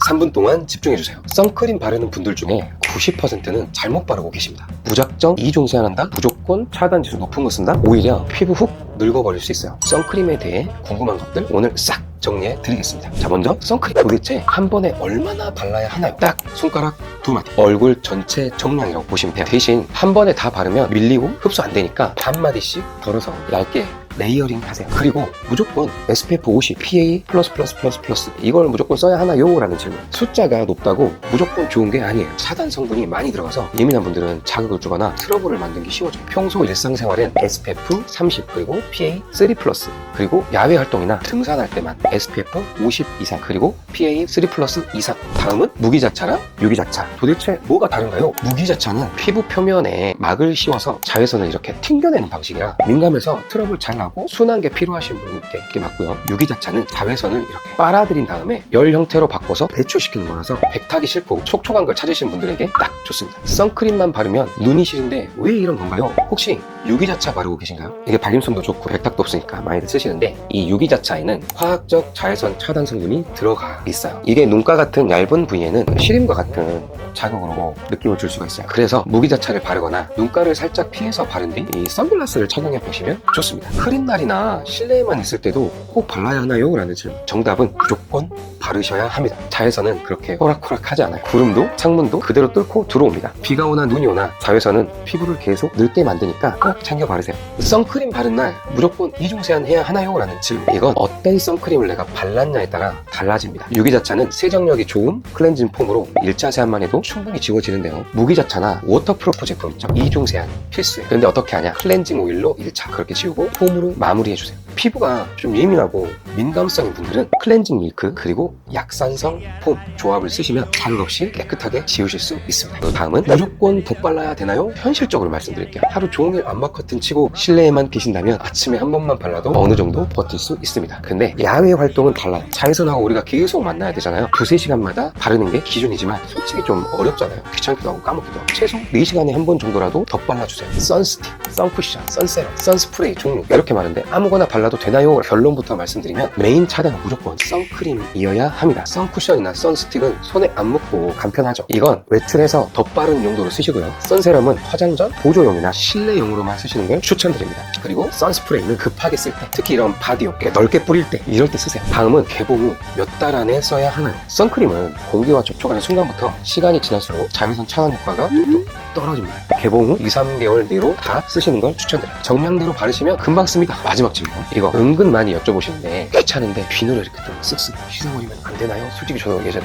3분 동안 집중해주세요. 선크림 바르는 분들 중에 90%는 잘못 바르고 계십니다. 무작정 이중세안한다? 무조건 차단지수 높은 거 쓴다? 오히려 피부 훅 늙어버릴 수 있어요. 선크림에 대해 궁금한 것들 오늘 싹 정리해 드리겠습니다. 자, 먼저 선크림 도대체 한 번에 얼마나 발라야 하나요? 딱 손가락 2마디, 얼굴 전체 정량이라고 보시면 돼요. 대신 한 번에 다 바르면 밀리고 흡수 안 되니까 반마디씩 덜어서 얇게 레이어링 하세요. 그리고 무조건 SPF 50, PA++++ 이걸 무조건 써야 하나요? 라는 질문. 숫자가 높다고 무조건 좋은 게 아니에요. 차단 성분이 많이 들어가서 예민한 분들은 자극을 주거나 트러블을 만들기 쉬워져요. 평소 일상생활엔 SPF 30 그리고 PA 3+, 그리고 야외 활동이나 등산할 때만 SPF 50 이상 그리고 PA 3+ 이상. 다음은 무기자차랑 유기자차. 도대체 뭐가 다른가요? 무기자차는 피부 표면에 막을 씌워서 자외선을 이렇게 튕겨내는 방식이라 민감해서 트러블 잘 나고 순한 게 필요하신 분께 이렇게 맞고요. 유기자차는 자외선을 이렇게 빨아들인 다음에 열 형태로 바꿔서 배출시키는 거라서 백탁이 싫고 촉촉한 걸 찾으시는 분들에게 딱 좋습니다. 선크림만 바르면 눈이 시린데 왜 이런 건가요? 혹시 유기자차 바르고 계신가요? 이게 발림성도 좋고 백탁도 없으니까 많이들 쓰시는데 이 유기자차에는 화학적 자외선 차단 성분이 들어가 있어요. 이게 눈가 같은 얇은 부위에는 시림과 같은 자극으로 느낌을 줄 수가 있어요. 그래서 무기자차를 바르거나 눈가를 살짝 피해서 바른 뒤 이 선글라스를 착용해 보시면 좋습니다. 흐린 날이나 실내에만 있을 때도 꼭 발라야 하나요? 라는 질문. 정답은 무조건 바르셔야 합니다. 자외선은 그렇게 호락호락하지 않아요. 구름도 창문도 그대로 뚫고 들어옵니다. 비가 오나 눈이 오나 자외선은 피부를 계속 늙게 만드니까 꼭 챙겨 바르세요. 선크림 바른 날 무조건 이중세안 해야 하나요? 라는 질문. 이건 어떤 선크림을 내가 발랐냐에 따라 달라집니다. 유기자차는 세정력이 좋은 클렌징 폼으로 1차 세안만 해도 충분히 지워지는데요. 무기자차나 워터프루프 제품 있죠? 이중세안 필수예요. 근데 어떻게 하냐? 클렌징 오일로 1차 그렇게 지우고 폼으로 마무리해주세요. 피부가 좀 예민하고 민감성인 분들은 클렌징 밀크 그리고 약산성 폼 조합을 쓰시면 자극 없이 깨끗하게 지우실 수 있습니다. 다음은 무조건 덧발라야 되나요? 현실적으로 말씀드릴게요. 하루 종일 암막 커튼 치고 실내에만 계신다면 아침에 한 번만 발라도 어느 정도 버틸 수 있습니다. 근데 야외 활동은 달라요. 자외선하고 우리가 계속 만나야 되잖아요. 2-3시간마다 바르는 게 기준이지만 솔직히 좀 어렵잖아요. 귀찮기도 하고 까먹기도 하고 최소 4시간에 한 번 정도라도 덧발라주세요. 선스틱, 선쿠션, 선세럼, 선스프레이 종류 이렇게 많은데 아무거나 발라도 되나요? 결론부터 말씀드리면 메인 차단은 무조건 선크림이어야 합니다. 선쿠션이나 선스틱은 손에 안 묻고 간편하죠. 이건 외출해서 덧바르는 용도로 쓰시고요. 선세럼은 화장 전 보조용이나 실내용으로만 쓰시는 걸 추천드립니다. 그리고 선스프레이는 급하게 쓸 때, 특히 이런 바디용 넓게 뿌릴 때 이럴 때 쓰세요. 다음은 개봉 후 몇 달 안에 써야 하나요? 선크림은 공기와 접촉하는 순간부터 시간이 지날수록 자외선 차단 효과가 뚝뚝 떨어집니다. 개봉 후 2-3개월 뒤로 다 쓰시는 걸 추천드려요. 정량대로 바르시면 금방 씁니다. 마지막 질문. 이거 은근 많이 여쭤보시는데 귀찮은데 비누를 이렇게 좀 쓱쓱 씻어버리면 안 되나요? 솔직히 저도 예전에